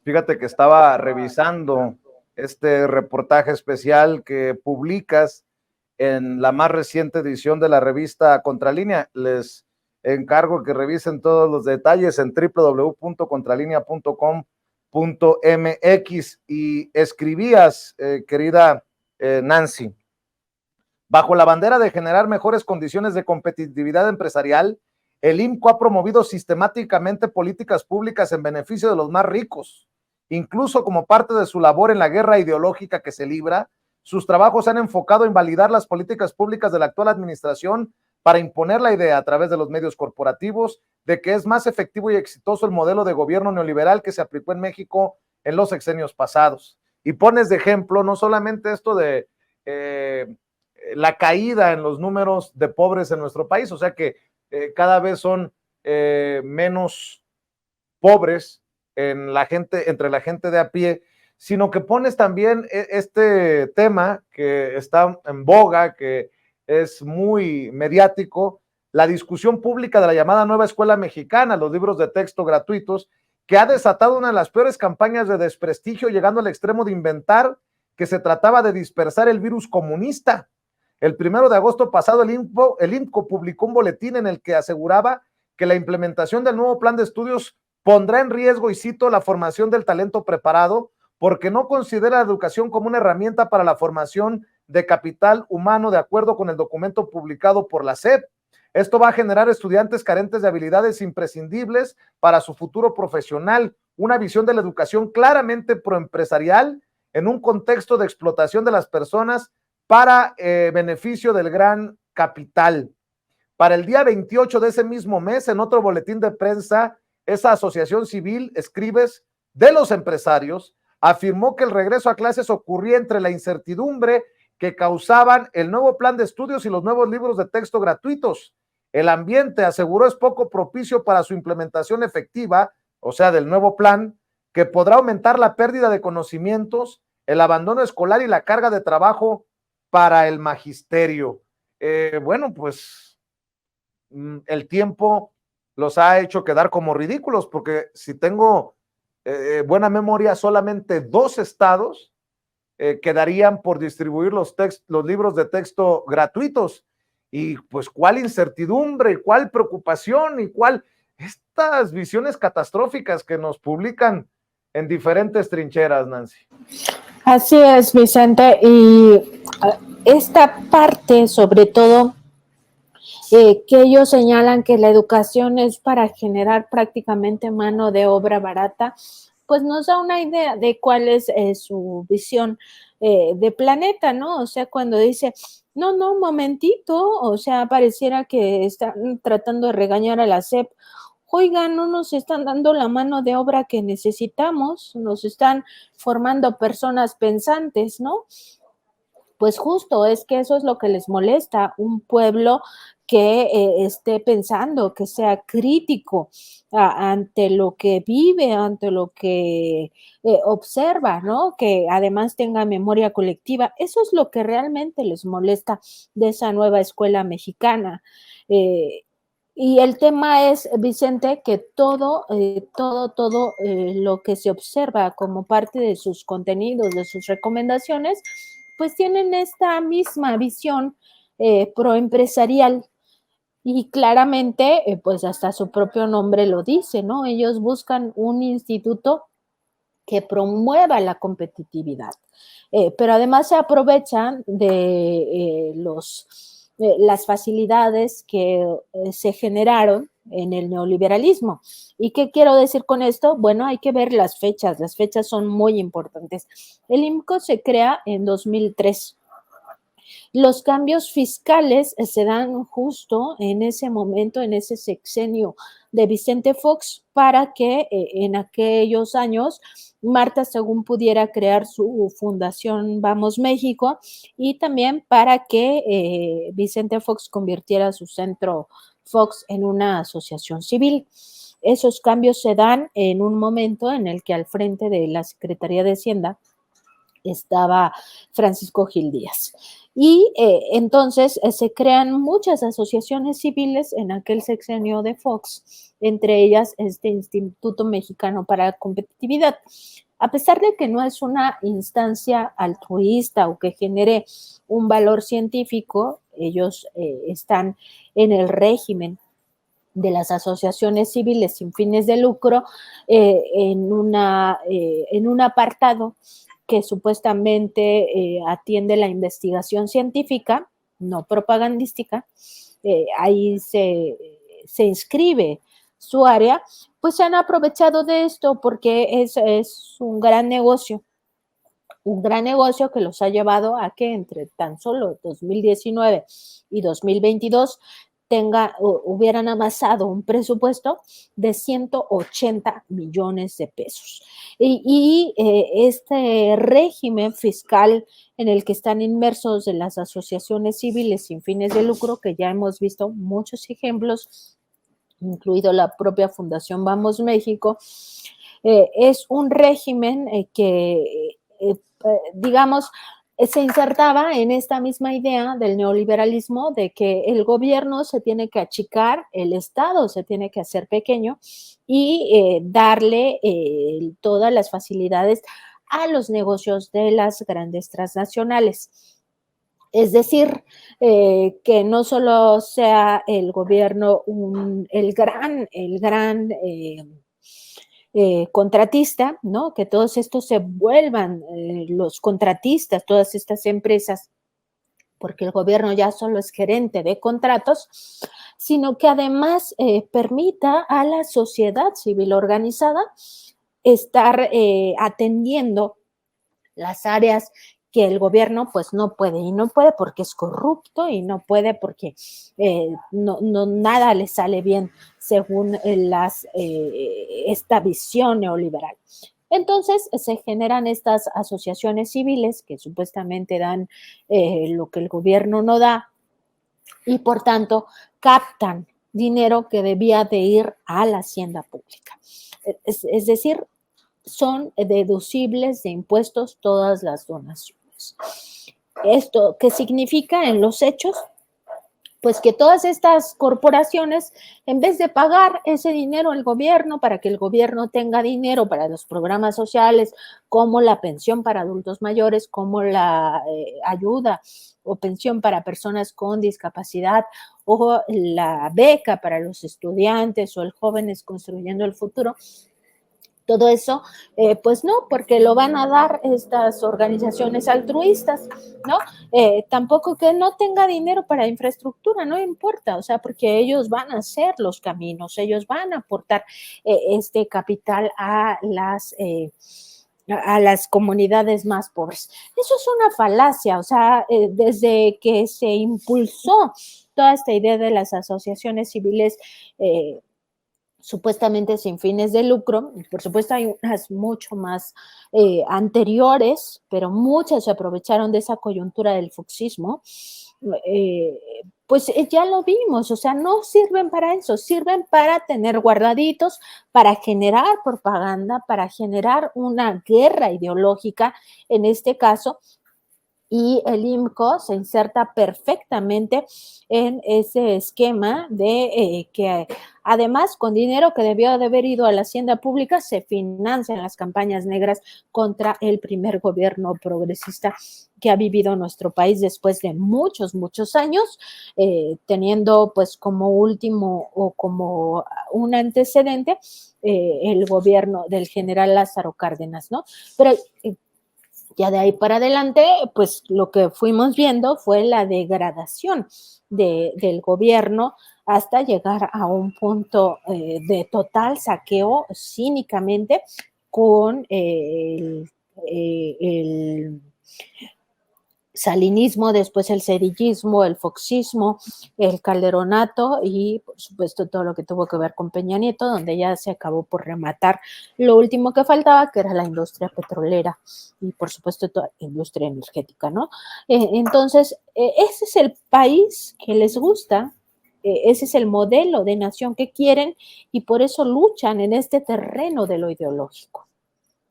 Fíjate que estaba revisando este reportaje especial que publicas en la más reciente edición de la revista Contralínea. Les encargo que revisen todos los detalles en www.contralinea.com.mx y escribías, querida Nancy, bajo la bandera de generar mejores condiciones de competitividad empresarial, el IMCO ha promovido sistemáticamente políticas públicas en beneficio de los más ricos. Incluso como parte de su labor en la guerra ideológica que se libra, sus trabajos se han enfocado en validar las políticas públicas de la actual administración para imponer la idea a través de los medios corporativos de que es más efectivo y exitoso el modelo de gobierno neoliberal que se aplicó en México en los sexenios pasados. Y pones de ejemplo no solamente esto de la caída en los números de pobres en nuestro país, o sea que cada vez son menos pobres en la gente, entre la gente de a pie, sino que pones también este tema que está en boga, que es muy mediático, la discusión pública de la llamada nueva escuela mexicana, los libros de texto gratuitos, que ha desatado una de las peores campañas de desprestigio, llegando al extremo de inventar que se trataba de dispersar el virus comunista. El 1 de agosto pasado, el INCO publicó un boletín en el que aseguraba que la implementación del nuevo plan de estudios pondrá en riesgo, y cito, la formación del talento preparado, porque no considera la educación como una herramienta para la formación de capital humano, de acuerdo con el documento publicado por la SEP. Esto va a generar estudiantes carentes de habilidades imprescindibles para su futuro profesional, una visión de la educación claramente proempresarial en un contexto de explotación de las personas para beneficio del gran capital. Para el día 28 de ese mismo mes, en otro boletín de prensa, esa asociación civil, Escribes de los Empresarios, afirmó que el regreso a clases ocurría entre la incertidumbre que causaban el nuevo plan de estudios y los nuevos libros de texto gratuitos. El ambiente, aseguró, es poco propicio para su implementación efectiva, o sea, del nuevo plan, que podrá aumentar la pérdida de conocimientos, el abandono escolar y la carga de trabajo para el magisterio. Bueno, pues el tiempo los ha hecho quedar como ridículos, porque si tengo buena memoria, solamente 2 estados quedarían por distribuir los libros de texto gratuitos. Y pues cuál incertidumbre, cuál preocupación y cuál estas visiones catastróficas que nos publican en diferentes trincheras, Nancy. Así es, Vicente, y esta parte, sobre todo, que ellos señalan que la educación es para generar prácticamente mano de obra barata, pues nos da una idea de cuál es su visión de planeta, ¿no? O sea, cuando dice, no, un momentito, o sea, pareciera que están tratando de regañar a la SEP. Oigan, no nos están dando la mano de obra que necesitamos, nos están formando personas pensantes, ¿no? Pues justo es que eso es lo que les molesta, un pueblo que esté pensando, que sea crítico ante lo que vive, ante lo que observa, ¿no? Que además tenga memoria colectiva. Eso es lo que realmente les molesta de esa nueva escuela mexicana. Y el tema es, Vicente, que todo lo que se observa como parte de sus contenidos, de sus recomendaciones, pues tienen esta misma visión proempresarial y claramente, pues hasta su propio nombre lo dice, ¿no? Ellos buscan un instituto que promueva la competitividad, pero además se aprovechan de las facilidades que se generaron en el neoliberalismo. ¿Y qué quiero decir con esto? Bueno, hay que ver las fechas son muy importantes. El IMCO se crea en 2003. Los cambios fiscales se dan justo en ese momento, en ese sexenio de Vicente Fox, para que en aquellos años Marta Según pudiera crear su fundación Vamos México, y también para que Vicente Fox convirtiera su centro Fox en una asociación civil. Esos cambios se dan en un momento en el que al frente de la Secretaría de Hacienda estaba Francisco Gil Díaz. Y entonces se crean muchas asociaciones civiles en aquel sexenio de Fox, entre ellas este Instituto Mexicano para la Competitividad. A pesar de que no es una instancia altruista o que genere un valor científico, ellos están en el régimen de las asociaciones civiles sin fines de lucro en un apartado que supuestamente atiende la investigación científica, no propagandística. Ahí se inscribe su área, pues se han aprovechado de esto porque es un gran negocio que los ha llevado a que entre tan solo 2019 y 2022 hubieran amasado un presupuesto de 180 millones de pesos. Este régimen fiscal en el que están inmersos de las asociaciones civiles sin fines de lucro, que ya hemos visto muchos ejemplos, incluido la propia Fundación Vamos México, es un régimen que, digamos, se insertaba en esta misma idea del neoliberalismo de que el gobierno se tiene que achicar, el Estado se tiene que hacer pequeño y darle todas las facilidades a los negocios de las grandes transnacionales. Es decir, que no solo sea el gobierno el gran contratista, ¿no? Que todos estos se vuelvan los contratistas, todas estas empresas, porque el gobierno ya solo es gerente de contratos, sino que además permita a la sociedad civil organizada estar atendiendo las áreas que el gobierno pues no puede, y no puede porque es corrupto, y no puede porque nada le sale bien según esta visión neoliberal. Entonces se generan estas asociaciones civiles que supuestamente dan lo que el gobierno no da y por tanto captan dinero que debía de ir a la hacienda pública. Es decir, son deducibles de impuestos todas las donaciones. ¿Esto qué significa en los hechos? Pues que todas estas corporaciones, en vez de pagar ese dinero al gobierno para que el gobierno tenga dinero para los programas sociales, como la pensión para adultos mayores, como la ayuda o pensión para personas con discapacidad, o la beca para los estudiantes o el Jóvenes Construyendo el Futuro, todo eso, pues no, porque lo van a dar estas organizaciones altruistas, ¿no? Tampoco que no tenga dinero para infraestructura, no importa, o sea, porque ellos van a hacer los caminos, ellos van a aportar este capital a las comunidades más pobres. Eso es una falacia, o sea, desde que se impulsó toda esta idea de las asociaciones civiles, supuestamente sin fines de lucro, por supuesto hay unas mucho más anteriores, pero muchas se aprovecharon de esa coyuntura del foxismo, pues ya lo vimos, o sea, no sirven para eso, sirven para tener guardaditos, para generar propaganda, para generar una guerra ideológica, en este caso, y el IMCO se inserta perfectamente en ese esquema de que además con dinero que debió de haber ido a la hacienda pública se financian las campañas negras contra el primer gobierno progresista que ha vivido nuestro país después de muchos, muchos años, teniendo pues como último o como un antecedente el gobierno del general Lázaro Cárdenas, ¿no? Pero ya de ahí para adelante, pues lo que fuimos viendo fue la degradación del gobierno hasta llegar a un punto de total saqueo cínicamente con el salinismo, después el cedillismo, el foxismo, el calderonato y por supuesto todo lo que tuvo que ver con Peña Nieto, donde ya se acabó por rematar lo último que faltaba, que era la industria petrolera y por supuesto toda la industria energética, ¿no? Entonces, ese es el país que les gusta, ese es el modelo de nación que quieren y por eso luchan en este terreno de lo ideológico.